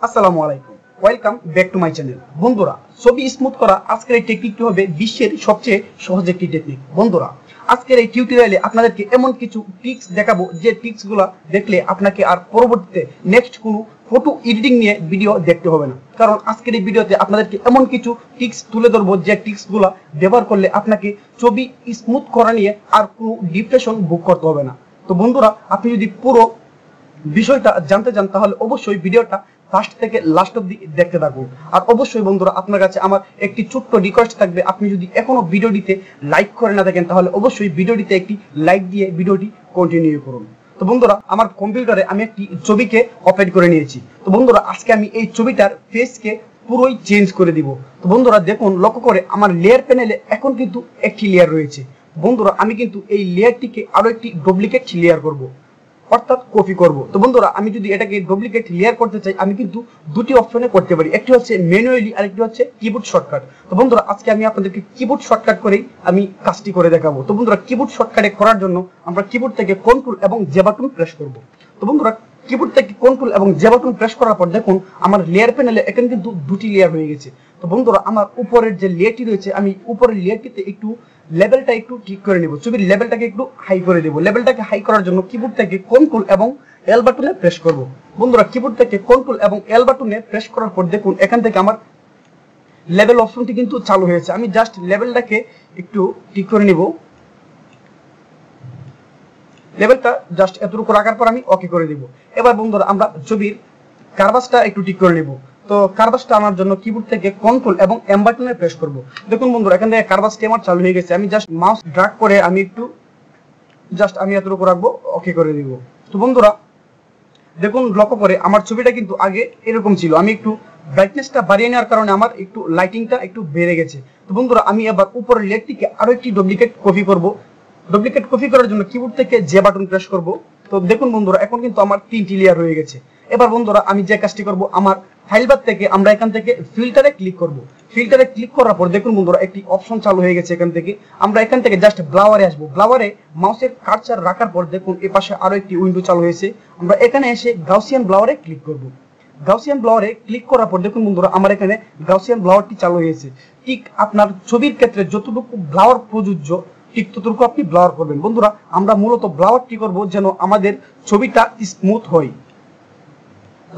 আসসালামু আলাইকুম, welcome back to my channel. বন্ধুরা, ছবি স্মুথ করা আজকের এই টেকনিকটি হবে বিশ্বের সবচেয়ে সহজ একটি টেকনিক। বন্ধুরা, আজকের এই টিউটোরিয়ালে আপনাদেরকে এমন কিছু টিপস দেখাবো যে টিপসগুলো দেখলে আপনাকে আর পরবর্তীতে নেক্সট কোনো ফটো এডিটিং নিয়ে ভিডিও দেখতে হবে না। কারণ আজকের এই ভিডিওতে আপনাদেরকে এমন কিছু টিপস তুলে ধরবো যে টিপসগুলো ব্যবহার করলে আপনাকে ছবি স্মুথ করা নিয়ে আর কোনো ডিপ্রেশন ভোগ করতে হবে না। তো বন্ধুরা, আপনি যদি পুরো বিষয়টা জানতে চান তাহলে অবশ্যই ভিডিওটা ফার্স্ট থেকে লাস্ট অবধি দেখতে থাকুন। আর অবশ্যই বন্ধুরা, আপনার কাছে আমার একটি ছোট্ট রিকোয়েস্ট থাকবে, আপনি যদি এখনো ভিডিওটিতে লাইক করে না থাকেন তাহলে অবশ্যই ভিডিওটিতে একটি লাইক দিয়ে ভিডিওটি কন্টিনিউ করুন। তো বন্ধুরা, আমার কম্পিউটারে আমি একটি ছবিকে ওপেন করে নিয়েছি। তো বন্ধুরা, আজকে আমি এই ছবিটার ফেসকে পুরোই চেঞ্জ করে দিব। তো বন্ধুরা দেখুন, লক্ষ্য করে আমার লেয়ার প্যানেলে এখন কিন্তু একটি লেয়ার রয়েছে। বন্ধুরা, আমি কিন্তু এই লেয়ারটিকে আরো একটি ডুপ্লিকেট লেয়ার করব, অর্থাৎ কপি করব। তো বন্ধুরা, আমি যদি এটাকে ডুপ্লিকেট লেয়ার করতে চাই আমি কিন্তু দুটি অপশনে করতে পারি, একটি হচ্ছে ম্যানুয়ালি আর একটি হচ্ছে কিবোর্ড শর্টকাট। তো বন্ধুরা, আজকে আমি আপনাদেরকে কিবোর্ড শর্টকাট করেই আমি কাজটি করে দেখাবো। তো বন্ধুরা, কিবোর্ড শর্টকাটে করার জন্য আমরা কিবোর্ড থেকে কন্ট্রোল এবং জে বাটন প্রেস করব। তো বন্ধুরা, কিবোর্ড থেকে কন্ট্রোল এবং জে বাটন প্রেস করার পর দেখুন আমার লেয়ার প্যানেলে এখানে কিন্তু দুটি লেয়ার হয়ে গেছে। তো বন্ধুরা, আমার উপরের যে লেয়ারটি রয়েছে আমি উপরের লেয়ারটিতে একটু লেভেলটা একটু ঠিক করে নেব, ছবির লেভেলটাকে একটু হাই করে দেব। লেভেলটাকে হাই করার জন্য কিবোর্ড থেকে কন্ট্রোল এবং এল বাটনে প্রেস করব। বন্ধুরা, কিবোর্ড থেকে কন্ট্রোল এবং এল বাটনে প্রেস করার পর দেখুন এখান থেকে আমার লেভেল অপশনটি কিন্তু চালু হয়েছে। আমি জাস্ট লেভেলটাকে একটু ঠিক করে নিব। লেভেলটা জাস্ট এতটুকু রাখার পর আমি ওকে করে দিব। এবার বন্ধুরা, আমরা ছবির কার্ভাসটা একটু ঠিক করে নিব। তো কার্ভাসটা আনার জন্য কিবোর্ড থেকে কন্ট্রোল এবং এম বাটনে প্রেস করব। দেখুন বন্ধুরা, এখান থেকে কার্ভাসটি আমার চালু হয়ে গেছে। আমি জাস্ট মাউস ড্র্যাগ করে আমি একটু জাস্ট আমি এতটুকু রাখবো, ওকে করে দিব। তো বন্ধুরা দেখুন, লক্ষ্য করে আমার ছবিটা কিন্তু আগে এরকম ছিল, আমি একটু ব্রাইটনেসটা বাড়িয়ে নেওয়ার কারণে আমার একটু লাইটিংটা একটু বেড়ে গেছে। তো বন্ধুরা, আমি এবার উপরের লেয়ারটিকে আরো একটি ডুপ্লিকেট কপি করব। ডুপ্লিকেট কপি করার জন্য কিবোর্ড থেকে জে বাটন প্রেস করব। তো দেখুন বন্ধুরা, এখন কিন্তু আমার তিনটি লেয়ার হয়ে গেছে। এবার বন্ধুরা, আমি যে কাজটি করব, আমার ফাইল বার থেকে আমরা এখান থেকে ফিল্টারে ক্লিক করব। ফিল্টারে ক্লিক করার পর দেখুন বন্ধুরা, একটি অপশন চালু হয়ে গেছে। এখান থেকে আমরা এখান থেকে জাস্ট ব্লাওয়ারে আসবো। ব্লাওয়ারে মাউসের কার্সার রাখার পর দেখুন এ পাশে আরো একটি উইন্ডো চালু হয়েছে। আমরা এখানে এসে গাউসিয়ান ব্লাওয়ারে ক্লিক করব। গাউসিয়ান ব্লাওয়ারে ক্লিক করার পর দেখুন বন্ধুরা, আমার এখানে গাউসিয়ান ব্লাওয়ারটি চালু হয়েছে। ঠিক আপনার ছবির ক্ষেত্রে যতটুকু ব্লাওয়ার প্রযোজ্য ঠিক ততটুকু আপনি ব্লাওয়ার করবেন। বন্ধুরা, আমরা মূলত ব্লাওয়ারটি করব যেন আমাদের ছবিটা স্মুথ হয়।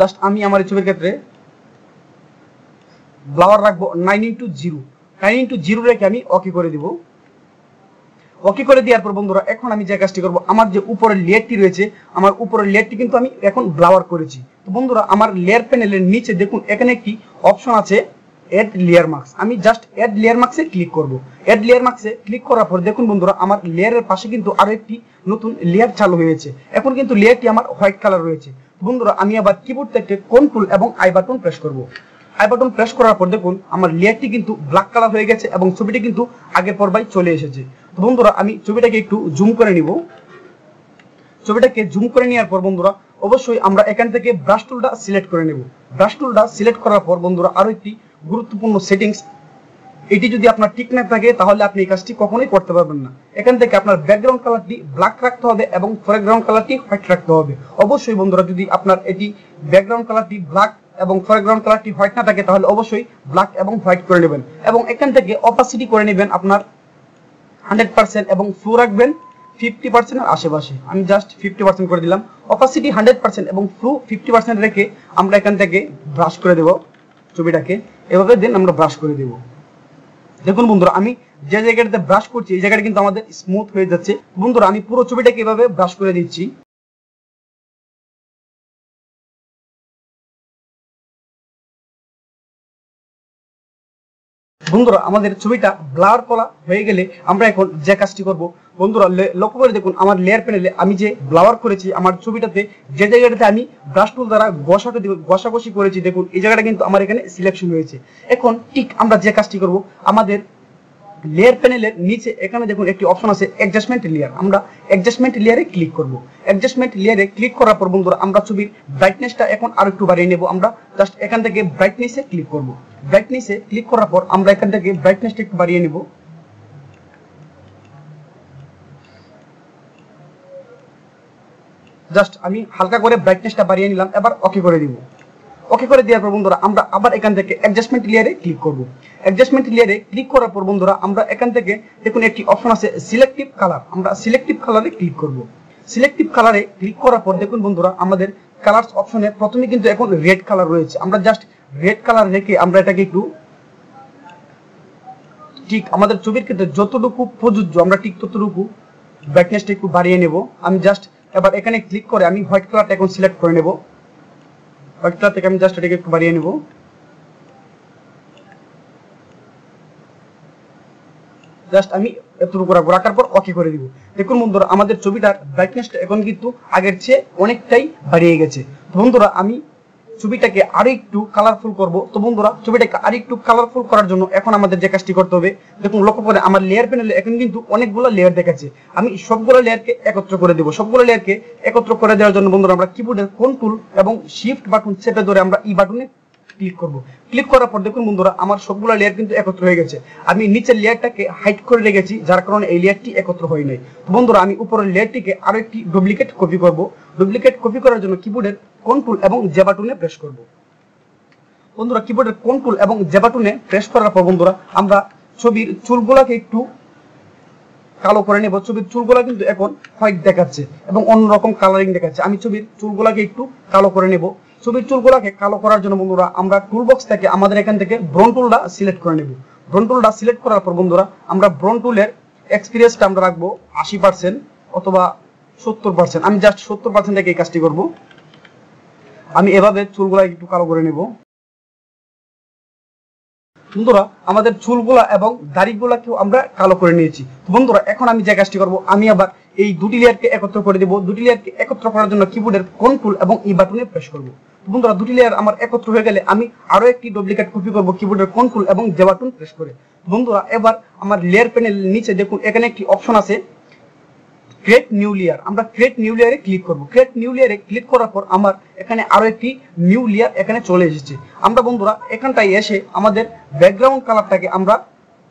জাস্ট আমি আমার এই ছবির ক্ষেত্রে ব্লাওয়ার রাখবো 9:0। 9:0 রেখে আমি ওকে করে দিব। ওকে করে দেওয়ার পর বন্ধুরা, এখন আমি যে কাজটি করব, আমার যে উপরের লেয়ারটি রয়েছে আমার উপরের লেয়ারটি কিন্তু আমি এখন ব্লাওয়ার করেছি। তো বন্ধুরা, আমার লেয়ার প্যানেলের নিচে দেখুন এখানে একটি অপশন আছে এড লেয়ার মার্কস। আমি জাস্ট এড লেয়ার মার্কসে ক্লিক করব। এড লেয়ার মার্কসে ক্লিক করার পর দেখুন বন্ধুরা, আমার লেয়ারের পাশে কিন্তু আরো একটি নতুন লেয়ার চালু হয়েছে। এখন কিন্তু লেয়ারটি আমার হোয়াইট কালার রয়েছে। বন্ধুরা, আমি আবার কিবোর্ড থেকে কন্ট্রোল এবং আই বাটন প্রেস করব। আই বাটন প্রেস করার পর দেখুন আমার লেয়ারটি কিন্তু ব্ল্যাক কালার হয়ে গেছে এবং ছবিটি কিন্তু আগের পর্যায়ে চলে এসেছে। তো বন্ধুরা, আমি ছবিটাকে একটু জুম করে নিব। ছবিটাকে জুম করে নেওয়ার পর বন্ধুরা, অবশ্যই আমরা এখান থেকে ব্রাশ টুলটা সিলেক্ট করে নেব। ব্রাশ টুলটা সিলেক্ট করার পর বন্ধুরা, আরো একটি গুরুত্বপূর্ণ সেটিংস, এটি যদি আপনার ঠিক না থাকে তাহলে আপনি এই কাজটি কখনোই করতে পারবেন না। এখান থেকে আপনার ব্যাকগ্রাউন্ড কালারটি ব্ল্যাক রাখতে হবে এবং ফরগ্রাউন্ড কালারটি হোয়াইট রাখতে হবে। অবশ্যই বন্ধুরা, যদি আপনার এটি ব্যাকগ্রাউন্ড কালারটি ব্ল্যাক এবং ফরগ্রাউন্ড কালারটি হোয়াইট না থাকে তাহলে অবশ্যই ব্ল্যাক এবং হোয়াইট করে নেবেন। এবং এখান থেকে অপাসিটি করে নেবেন আপনার 100% এবং ফ্লো রাখবেন 50% এর আশেপাশে। আমি জাস্ট 50% করে দিলাম। অপাসিটি 100% এবং ফ্লো 50% রেখে আমরা এখান থেকে ব্রাশ করে দেব ছবিটাকে। এভাবে দেন আমরা ব্রাশ করে দেব। দেখুন বন্ধুরা, আমি যে জায়গাটাতে ব্রাশ করছি এই জায়গাটা কিন্তু আমাদের স্মুথ হয়ে যাচ্ছে। বন্ধুরা, আমি পুরো ছবিটাকে এভাবে ব্রাশ করে দিচ্ছি। বন্ধুরা, আমাদের ছবিটা ব্লার করা হয়ে গেলে আমরা এখন যে কাজটি করব, বন্ধুরা লক্ষ্য করে দেখুন আমার লেয়ার প্যানেলে আমি যে ব্লাওয়ার করেছি আমার ছবিটাতে যে জায়গাটাতে আমি ব্রাশ টুল দ্বারা ঘষাঘষি করেছি দেখুন এই জায়গাটা কিন্তু আমার এখানে সিলেকশন হয়েছে। এখন ঠিক আমরা যে কাজটি করব, আমাদের লেয়ার প্যানেলের নিচে এখানে দেখুন একটি অপশন আছে অ্যাডজাস্টমেন্ট লেয়ার। আমরা অ্যাডজাস্টমেন্ট লেয়ারে ক্লিক করব। অ্যাডজাস্টমেন্ট লেয়ারে ক্লিক করার পর বন্ধুরা, আমরা ছবির ব্রাইটনেসটা এখন আরো একটু বাড়িয়ে নেব। আমরা জাস্ট এখান থেকে ব্রাইটনেসে ক্লিক করব। ব্রাইটনেসে ক্লিক করার পর আমরা এখান থেকে ব্রাইটনেসটা একটু বাড়িয়ে নেব। জাস্ট আমি হালকা করে ব্রাইটনেসটা বাড়িয়ে নিলাম। এবার ওকে করে দিব। ওকে করে দেওয়ার পর বন্ধুরা আমরা আবার এখান থেকে অ্যাডজাস্টমেন্ট লেয়ারে ক্লিক করব। অ্যাডজাস্টমেন্ট লেয়ারে ক্লিক করার পর বন্ধুরা আমরা এখান থেকে দেখুন একটি অপশন আছে সিলেক্টিভ কালার, আমরা সিলেক্টিভ কালারে ক্লিক করব। সিলেক্টিভ কালারে ক্লিক করার পর দেখুন বন্ধুরা আমাদের কালারস অপশনে প্রথমে কিন্তু এখন রেড কালার রয়েছে, আমরা জাস্ট রেড কালার রেখে আমরা এটাকে একটু ঠিক আমাদের ছবির ক্ষেত্রে যতটুকু প্রযোজ্য আমরা ঠিক ততটুকু ব্রাইটনেসটা একটু বাড়িয়ে নেব। আমি জাস্ট এবার এখানে ক্লিক করে আমি হোয়াইট কালারটা এখন সিলেক্ট করে নেব। হোয়াইট কালার থেকে আমি জাস্ট এটাকে একটু বাড়িয়ে নেব। জাস্ট আমি এতটুকু রাখবো, রাখার পর ওকে করে দিব। দেখুন বন্ধুরা আমাদের ছবিটার ব্রাইটনেসটা এখন কিন্তু আগের চেয়ে অনেকটাই বাড়িয়ে গেছে। বন্ধুরা আমি ছবিটাকে আরো একটু কালারফুল করব। তো বন্ধুরা ছবিটাকে আরো একটু কালারফুল করার জন্য এখন আমাদের যে কাজটি করতে হবে, দেখুন লক্ষ্য করে আমার লেয়ার প্যানেলে এখন কিন্তু অনেকগুলো লেয়ার দেখাচ্ছে। আমি সবগুলো লেয়ারকে একত্র করে দেব। সবগুলো লেয়ারকে একত্র করে দেওয়ার জন্য বন্ধুরা আমরা কিবোর্ডের কন্ট্রোল এবং শিফট বাটন চেপে ধরে আমরা ই বাটনে ক্লিক করব। ক্লিক করার পর দেখুন বন্ধুরা আমার সবগুলো লেয়ার কিন্তু একত্র হয়ে গেছে। আমি নিচের লেয়ারটাকে হাইড করে রেখেছি, যার কারণে এই লেয়ারটি একত্র হয় নাই। তো বন্ধুরা আমি উপরের লেয়ারটিকে আরো একটি ডুপ্লিকেট কপি করব। ডুপ্লিকেট কপি করার জন্য কিবোর্ডের কন্ট্রোল এবং জে বাটনে প্রেস করব। বন্ধুরা কিবোর্ডের কন্ট্রোল এবং জে বাটনে প্রেস করার পর বন্ধুরা আমরা ছবির চুলগুলাকে একটু কালো করে নেব। ছবির চুলগুলা কিন্তু এখন হোয়াইট দেখাচ্ছে এবং অন্যরকম কালারিং দেখাচ্ছে। আমি ছবির চুলগুলাকে একটু কালো করে নেব। ছবির চুলগুলাকে কালো করার জন্য বন্ধুরা আমরা টুল বক্স থেকে আমাদের এখান থেকে ব্রন টুলটা সিলেক্ট করে নেব। ব্রন টুলটা সিলেক্ট করার পর বন্ধুরা আমরা ব্রন টুলের এক্সপিরিয়েন্সটা আমরা রাখবো 80% অথবা 70%। আমি জাস্ট 70% থেকে এই কাজটি করব। আমি এভাবে চুলগুলা একটু কালো করে নেব। বন্ধুরা আমাদের চুলগুলা এবং দাড়িগুলাকেও আমরা কালো করে নিয়েছি। বন্ধুরা এখন আমি যে কাজটি করব, আমি আবার এই দুটি লেয়ারকে একত্র করে দেব। দুটি লেয়ারকে একত্র করার জন্য কিবোর্ডের কন্ট্রোল এবং ই বাটনে প্রেস করব। বন্ধুরা দুটি লেয়ার আমার একত্র হয়ে গেলে আমি আরো একটি ডুপ্লিকেট কপি করব কিবোর্ডের কন্ট্রোল এবং জে বাটন প্রেস করে। বন্ধুরা এবার আমার লেয়ার প্যানেলের নিচে দেখুন এখানে একটি অপশন আছে ক্রিয়েট নিউ লেয়ার, আমরা ক্রিয়েট নিউ লেয়ারে ক্লিক করব। ক্রিয়েট নিউ লেয়ারে ক্লিক করার পর আমার এখানে আরো একটি নিউ লেয়ার এখানে চলে এসেছে। আমরা বন্ধুরা এখানটায় এসে আমাদের ব্যাকগ্রাউন্ড কালারটাকে আমরা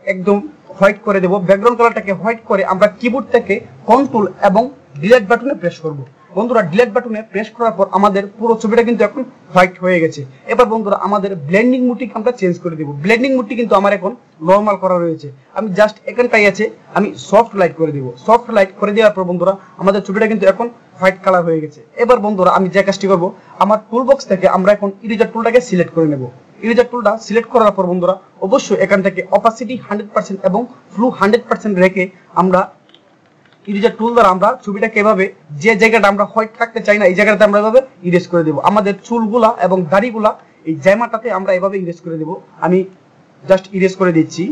একদম হোয়াইট করে দেব। ব্যাকগ্রাউন্ড কালারটাকে হোয়াইট করে আমরা কিবোর্ড থেকে কন্ট্রোল এবং ডিলিট বাটনে প্রেস করব। বন্ধুরা ডিলিট বাটনে প্রেস করার পর আমাদের পুরো ছবিটা কিন্তু এখন হোয়াইট হয়ে গেছে। এবার বন্ধুরা আমাদের ব্লেন্ডিং মোডটি আমরা চেঞ্জ করে দেব। ব্লেন্ডিং মোডটি কিন্তু আমার এখন নরমাল করা রয়েছে। আমি জাস্ট এখানটাই আছে আমি সফট লাইট করে দেব। সফট লাইট করে দেওয়ার পর বন্ধুরা আমাদের ছবিটা কিন্তু এখন হোয়াইট কালার হয়ে গেছে। এবার বন্ধুরা আমি যে কাজটি করব, আমার টুল বক্স থেকে আমরা এখন ইরেজার টুলটাকে সিলেক্ট করে নেব। ইরেজার টুলটা সিলেক্ট করার পর বন্ধুরা অবশ্যই এখান থেকে অপাসিটি 100% এবং ফ্লু 100% রেখে আমরা ইরেজার টুল দ্বারা আমরা ছবিটাকে এভাবে যে জায়গাটা আমরা হোয়াইট রাখতে চাই না এই জায়গাটাতে আমরা এভাবে ইরেজ করে দেব। আমাদের চুলগুলা এবং দাড়িগুলা এই জায়গাটাতে আমরা এভাবে ইরেজ করে দেব। আমি জাস্ট ইরেজ করে দিচ্ছি।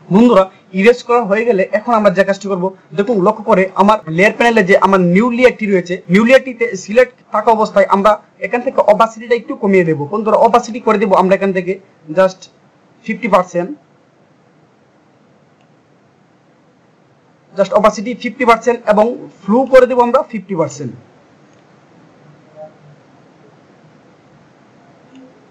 বন্ধুরা ইরেজ করা হয়ে গেলে এখন আমরা যে কাজটি করব, দেখুন লক্ষ্য করে আমার লেয়ার প্যানেলে যে আমার নিউ লেয়ারটি রয়েছে, নিউ লেয়ারটিতে সিলেক্ট থাকা অবস্থায় আমরা এখান থেকে অপাসিটিটা একটু কমিয়ে দেব। বন্ধুরা অপাসিটি করে দেব আমরা এখান থেকে জাস্ট 50%, জাস্ট অপাসিটি 50% এবং ফ্লু করে দেব আমরা 50%।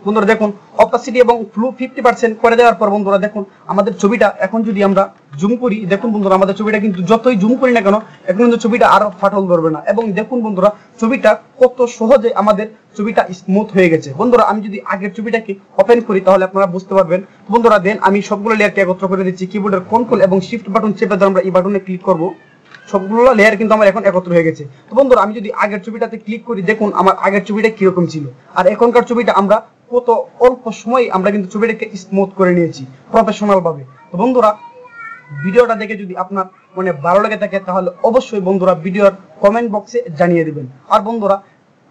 বন্ধুরা দেখুন অপাসিটি এবং ফ্লু 50% করে দেওয়ার পর বন্ধুরা দেখুন আমাদের ছবিটা এখন যদি আমরা জুম করি, দেখুন বন্ধুরা আমাদের ছবিটা কিন্তু যতই জুম করি না কেন এখন কিন্তু ছবিটা আর ফাটল ধরবে না। এবং দেখুন বন্ধুরা ছবিটা কত সহজে আমাদের ছবিটা স্মুথ হয়ে গেছে। বন্ধুরা আমি যদি আগের ছবিটাকে ওপেন করি তাহলে আপনারা বুঝতে পারবেন। বন্ধুরা দেন আমি সবগুলো লেয়ারকে একত্র করে দিচ্ছি। কিবোর্ডের কন্ট্রোল এবং শিফট বাটন চেপে ধরে আমরা এই বাটনে ক্লিক করব। সবগুলো লেয়ার কিন্তু আমার এখন একত্র হয়ে গেছে। তো বন্ধুরা আমি যদি আগের ছবিটাতে ক্লিক করি, দেখুন আমার আগের ছবিটা কিরকম ছিল আর এখনকার ছবিটা আমরা কত অল্প সময় আমরা কিন্তু ছবিটাকে স্মুথ করে নিয়েছি প্রফেশনাল ভাবে। তো বন্ধুরা ভিডিওটা দেখে যদি আপনার মানে ভালো লাগে থাকে তাহলে অবশ্যই বন্ধুরা ভিডিওর কমেন্ট বক্সে জানিয়ে দিবেন। আর বন্ধুরা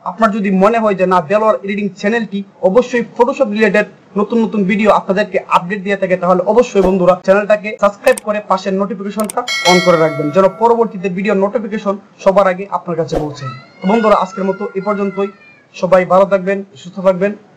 আপনার যদি মনে হয় যে না দেলোয়ার এডিটিং চ্যানেলটি অবশ্যই ফটোশপ রিলেটেড নতুন নতুন ভিডিও আপনাদেরকে আপডেট দিয়ে থাকে তাহলে অবশ্যই বন্ধুরা চ্যানেলটাকে সাবস্ক্রাইব করে পাশের নোটিফিকেশনটা অন করে রাখবেন যেন পরবর্তীতে ভিডিও নোটিফিকেশন সবার আগে আপনার কাছে পৌঁছায়। তো বন্ধুরা আজকের মতো এই পর্যন্তই। সবাই ভালো থাকবেন, সুস্থ থাকবেন।